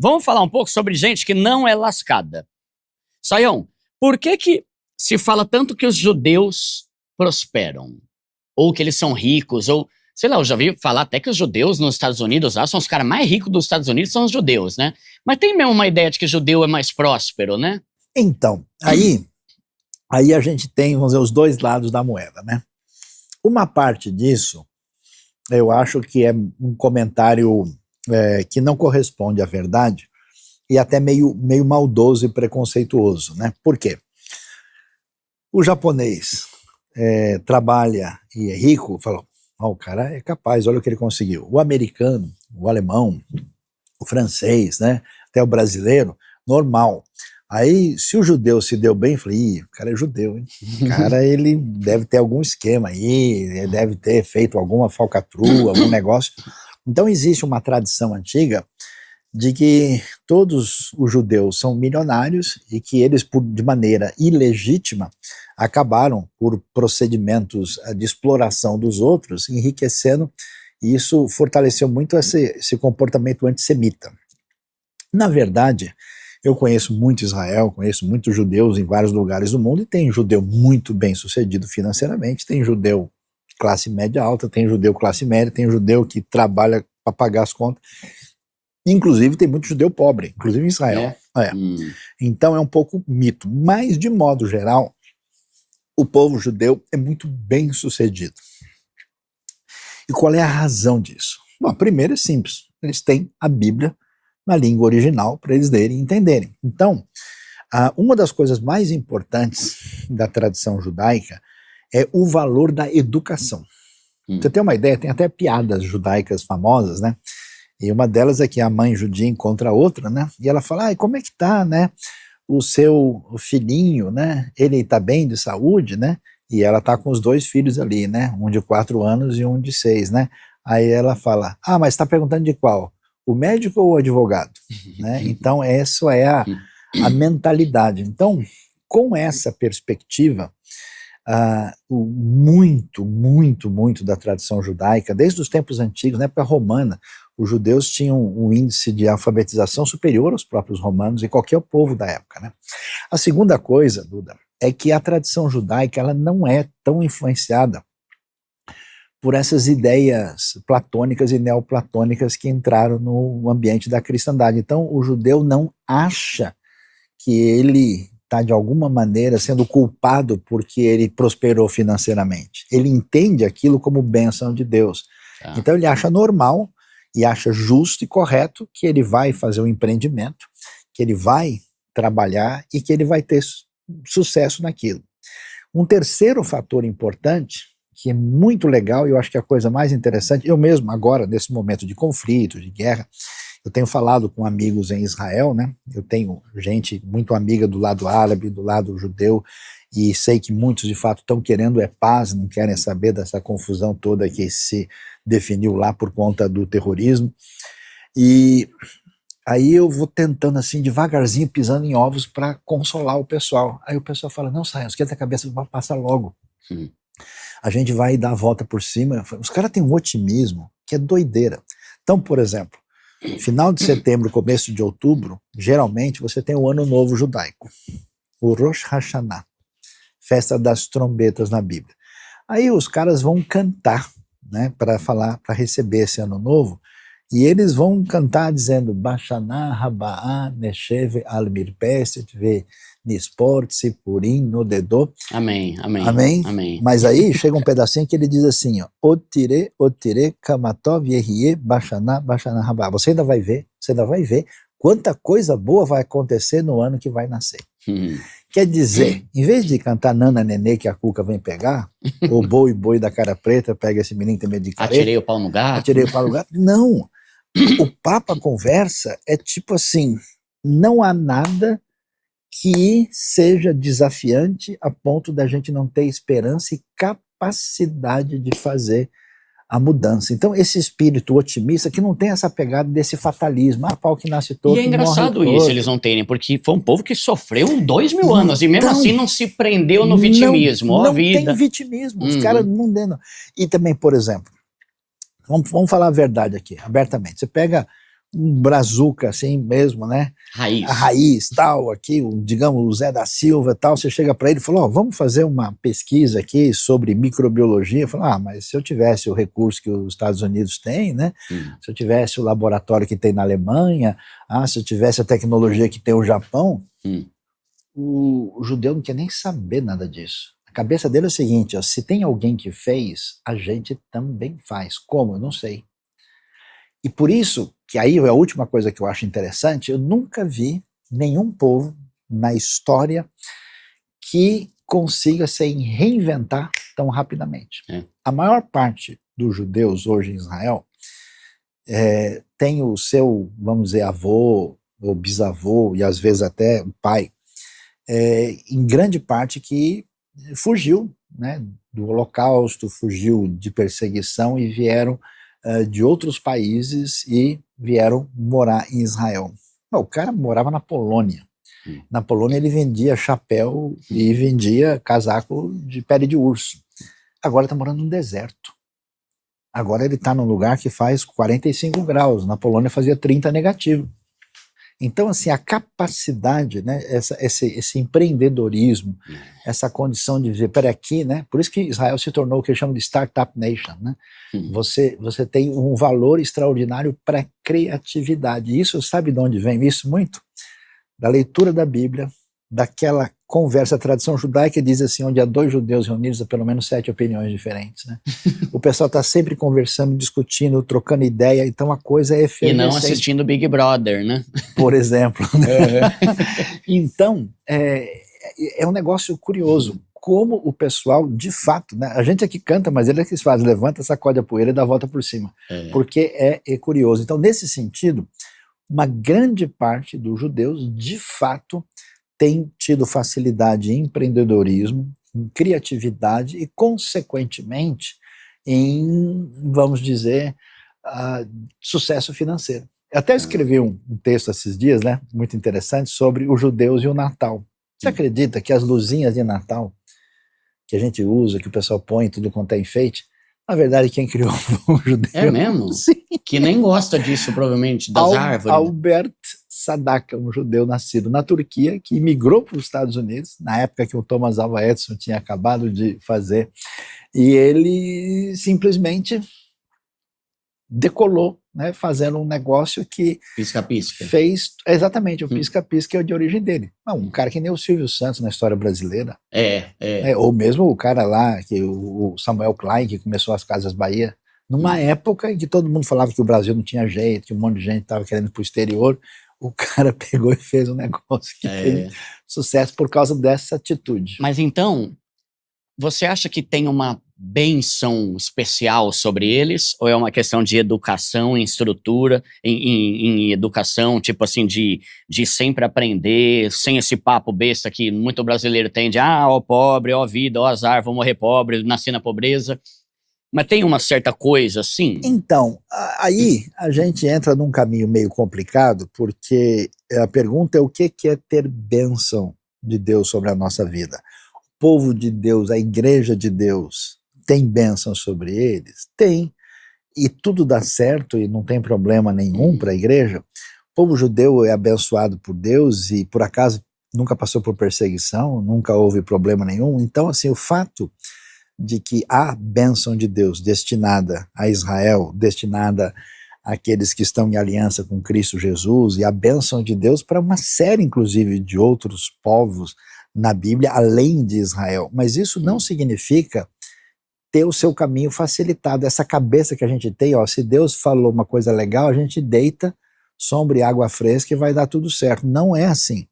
vamos falar um pouco sobre gente que não é lascada. Sayão, por que se fala tanto que os judeus prosperam? Ou que eles são ricos, ou... Sei lá, eu já vi falar até que os judeus nos Estados Unidos lá são os caras mais ricos dos Estados Unidos, são os judeus, né? Mas tem mesmo uma ideia de que judeu é mais próspero, né? Então, aí a gente tem, vamos dizer, os dois lados da moeda, né? Uma parte disso, eu acho que é um comentário que não corresponde à verdade e até meio maldoso e preconceituoso, né? Por quê? O japonês trabalha e é rico, falou, o cara é capaz, olha o que ele conseguiu. O americano, o alemão, o francês, né? Até o brasileiro, normal. Aí, se o judeu se deu bem, eu falei, o cara é judeu, hein? O cara, ele deve ter algum esquema aí, ele deve ter feito alguma falcatrua, algum negócio. Então, existe uma tradição antiga de que todos os judeus são milionários e que eles, de maneira ilegítima, acabaram por procedimentos de exploração dos outros, enriquecendo, e isso fortaleceu muito esse comportamento antissemita. Na verdade, eu conheço muito Israel, conheço muitos judeus em vários lugares do mundo, e tem judeu muito bem sucedido financeiramente, tem judeu classe média alta, tem judeu classe média, tem judeu que trabalha para pagar as contas, inclusive tem muito judeu pobre, inclusive em Israel. Então é um pouco mito, mas de modo geral, o povo judeu é muito bem sucedido. E qual é a razão disso? Bom, primeiro é simples, eles têm a Bíblia na língua original para eles lerem e entenderem. Então, uma das coisas mais importantes da tradição judaica é o valor da educação. Você tem uma ideia, tem até piadas judaicas famosas, né? E uma delas é que a mãe judia encontra a outra, né? E ela fala, como é que tá, né? O seu filhinho, né? Ele tá bem de saúde, né? E ela tá com os dois filhos ali, né? Um de 4 anos e um de 6, né? Aí ela fala, mas tá perguntando de qual? O médico ou o advogado? Né? Então essa é a mentalidade. Então, com essa perspectiva, muito da tradição judaica, desde os tempos antigos, na época romana, os judeus tinham um índice de alfabetização superior aos próprios romanos e qualquer povo da época, né? A segunda coisa, Duda, é que a tradição judaica ela não é tão influenciada por essas ideias platônicas e neoplatônicas que entraram no ambiente da cristandade. Então, o judeu não acha que ele está, de alguma maneira, sendo culpado porque ele prosperou financeiramente. Ele entende aquilo como bênção de Deus. Então, ele acha normal e acha justo e correto que ele vai fazer um empreendimento, que ele vai trabalhar e que ele vai ter sucesso naquilo. Um terceiro fator importante, que é muito legal, e eu acho que é a coisa mais interessante, eu mesmo agora, nesse momento de conflito, de guerra, eu tenho falado com amigos em Israel, né? Eu tenho gente muito amiga do lado árabe, do lado judeu, e sei que muitos de fato estão querendo paz, não querem saber dessa confusão toda que se definiu lá por conta do terrorismo, e aí eu vou tentando assim, devagarzinho, pisando em ovos para consolar o pessoal. Aí o pessoal fala, não, Sayão, esquenta a cabeça, vai passar logo. A gente vai dar a volta por cima. Os caras têm um otimismo que é doideira. Então, por exemplo, final de setembro, começo de outubro, geralmente você tem o Ano Novo Judaico, o Rosh Hashanah, festa das trombetas na Bíblia. Aí os caras vão cantar, né, para receber esse Ano Novo, e eles vão cantar dizendo Bashanah Haba'ah Nesheve Al Mirpeset Ve Nisport Sipurim Nodedô. Amém, amém. Amém? Amém. Mas aí chega um pedacinho que ele diz assim, ó, Otire Kamatov Yehie Bashanah Haba'ah. Você ainda vai ver quanta coisa boa vai acontecer no ano que vai nascer. Quer dizer, em vez de cantar Nana Nenê que a cuca vem pegar, ou boi da cara preta, pega esse menino que tem medo de careta. Atirei o pau no gato. Não. O papo, a conversa é tipo assim, não há nada que seja desafiante a ponto da gente não ter esperança e capacidade de fazer a mudança. Então esse espírito otimista que não tem essa pegada desse fatalismo, pau que nasce todo, e é engraçado isso eles não terem, porque foi um povo que sofreu 2000 anos e mesmo assim não se prendeu no vitimismo. Não tem vitimismo, os caras não dão. E também, por exemplo, vamos falar a verdade aqui, abertamente, você pega um brazuca assim mesmo, né? Raiz. A raiz, tal, aqui, digamos, o Zé da Silva, tal, você chega para ele e fala, vamos fazer uma pesquisa aqui sobre microbiologia. Fala, mas se eu tivesse o recurso que os Estados Unidos têm, né? Se eu tivesse o laboratório que tem na Alemanha, se eu tivesse a tecnologia que tem o Japão, o judeu não quer nem saber nada disso. A cabeça dele é o seguinte, se tem alguém que fez, a gente também faz. Como? Eu não sei. E por isso, que aí é a última coisa que eu acho interessante, eu nunca vi nenhum povo na história que consiga se reinventar tão rapidamente. A maior parte dos judeus hoje em Israel tem o seu, vamos dizer, avô ou bisavô, e às vezes até o pai, em grande parte que fugiu, né, do Holocausto, fugiu de perseguição e vieram de outros países e vieram morar em Israel. O cara morava na Polônia. Na Polônia ele vendia chapéu e vendia casaco de pele de urso. Agora está morando no deserto. Agora ele está num lugar que faz 45 graus. Na Polônia fazia 30 negativo. Então, assim, a capacidade, né, esse empreendedorismo, essa condição de dizer, peraí, aqui, né, por isso que Israel se tornou o que chamam de Startup Nation, né? Você tem um valor extraordinário para criatividade. Isso, sabe de onde vem isso muito? Da leitura da Bíblia, daquela conversa, a tradição judaica diz assim, onde há dois judeus reunidos, há pelo menos 7 opiniões diferentes, né? O pessoal está sempre conversando, discutindo, trocando ideia, então a coisa é efervescente. E não assistindo Big Brother, né? Por exemplo. Então, é um negócio curioso, como o pessoal, de fato, né, a gente aqui canta, mas ele é que faz, levanta, sacode a poeira e dá a volta por cima, porque é curioso. Então, nesse sentido, uma grande parte dos judeus, de fato, tem tido facilidade em empreendedorismo, em criatividade e, consequentemente, em, vamos dizer, sucesso financeiro. Eu até escrevi um texto esses dias, né, muito interessante, sobre os judeus e o Natal. Você acredita que as luzinhas de Natal que a gente usa, que o pessoal põe, tudo quanto é enfeite, na verdade quem criou foi um judeu. É mesmo? Sim. Que nem gosta disso, provavelmente, das árvores. Albert Sadaka, um judeu nascido na Turquia, que migrou para os Estados Unidos, na época que o Thomas Alva Edison tinha acabado de fazer, e ele simplesmente decolou, né, fazendo um negócio que pisca-pisca. Fez exatamente o pisca-pisca é de origem dele. Um cara que nem o Silvio Santos na história brasileira. Ou mesmo o cara lá, que o Samuel Klein, que começou as Casas Bahia, numa época em que todo mundo falava que o Brasil não tinha jeito, que um monte de gente estava querendo ir para o exterior, o cara pegou e fez um negócio que teve sucesso por causa dessa atitude. Mas então, você acha que tem uma bênção especial sobre eles? Ou é uma questão de educação, em estrutura, em educação, tipo assim, de sempre aprender, sem esse papo besta que muito brasileiro tem de ó pobre, ó vida, ó azar, vou morrer pobre, nasci na pobreza. Mas tem uma certa coisa assim? Então, aí a gente entra num caminho meio complicado, porque a pergunta é o que é ter bênção de Deus sobre a nossa vida. O povo de Deus, a igreja de Deus, tem bênção sobre eles? Tem. E tudo dá certo e não tem problema nenhum para a igreja. O povo judeu é abençoado por Deus e, por acaso, nunca passou por perseguição, nunca houve problema nenhum. Então, assim, o fato de que a bênção de Deus destinada a Israel, destinada àqueles que estão em aliança com Cristo Jesus, e a bênção de Deus para uma série, inclusive, de outros povos na Bíblia, além de Israel. Mas isso não significa ter o seu caminho facilitado. Essa cabeça que a gente tem, se Deus falou uma coisa legal, a gente deita sombra e água fresca e vai dar tudo certo. Não é assim.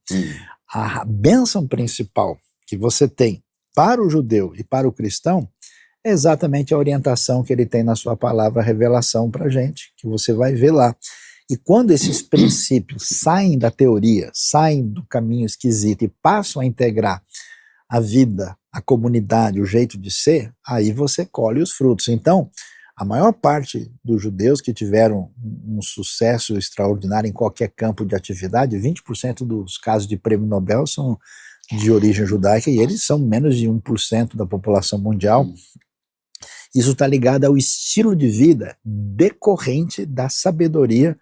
A bênção principal que você tem para o judeu e para o cristão é exatamente a orientação que ele tem na sua palavra, a revelação para a gente, que você vai ver lá. E quando esses princípios saem da teoria, saem do caminho esquisito e passam a integrar a vida, a comunidade, o jeito de ser, aí você colhe os frutos. Então, a maior parte dos judeus que tiveram um sucesso extraordinário em qualquer campo de atividade, 20% dos casos de prêmio Nobel são de origem judaica, e eles são menos de 1% da população mundial. Isso está ligado ao estilo de vida decorrente da sabedoria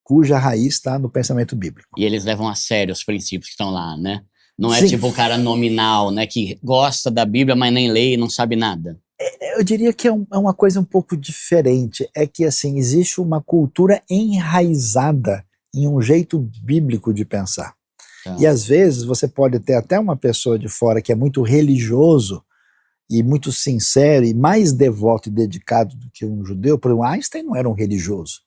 cuja raiz está no pensamento bíblico. E eles levam a sério os princípios que estão lá, né? Não é Sim. tipo o cara nominal, né? Que gosta da Bíblia, mas nem lê e não sabe nada. Eu diria que é uma coisa um pouco diferente. É que, assim, existe uma cultura enraizada em um jeito bíblico de pensar. Tá. E às vezes você pode ter até uma pessoa de fora que é muito religioso e muito sincero e mais devoto e dedicado do que um judeu. Por exemplo, Einstein não era um religioso,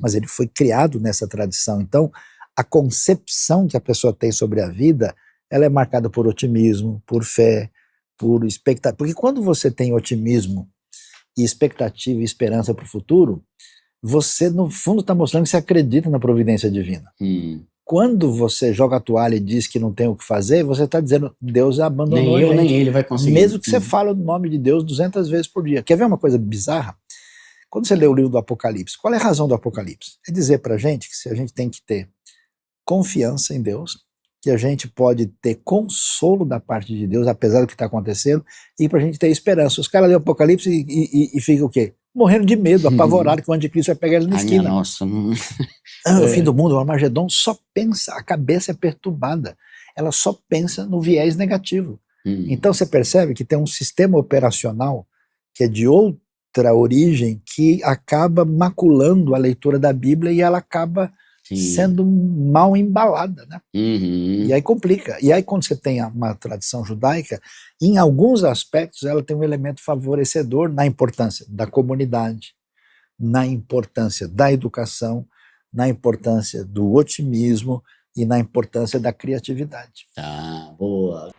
mas ele foi criado nessa tradição. Então, a concepção que a pessoa tem sobre a vida, ela é marcada por otimismo, por fé, por expectativa. Porque quando você tem otimismo e expectativa e esperança para o futuro, você, no fundo, está mostrando que você acredita na providência divina. Quando você joga a toalha e diz que não tem o que fazer, você está dizendo, Deus abandonou a gente. Nem ele vai conseguir. Mesmo que você fale o nome de Deus 200 vezes por dia. Quer ver uma coisa bizarra? Quando você lê o livro do Apocalipse, qual é a razão do Apocalipse? É dizer para a gente que a gente tem que ter confiança em Deus, que a gente pode ter consolo da parte de Deus, apesar do que está acontecendo, e para a gente ter esperança. Os caras lêem o Apocalipse e ficam o quê? Morrendo de medo, apavorado, que o anticristo vai pegar ele na esquina. Nossa, O fim do mundo, o Armagedon, só pensa, a cabeça é perturbada, ela só pensa no viés negativo. Então você percebe que tem um sistema operacional que é de outra origem, que acaba maculando a leitura da Bíblia e ela acaba sendo mal embalada, né? E aí complica. E aí quando você tem uma tradição judaica, em alguns aspectos ela tem um elemento favorecedor na importância da comunidade, na importância da educação, na importância do otimismo e na importância da criatividade. Tá, boa.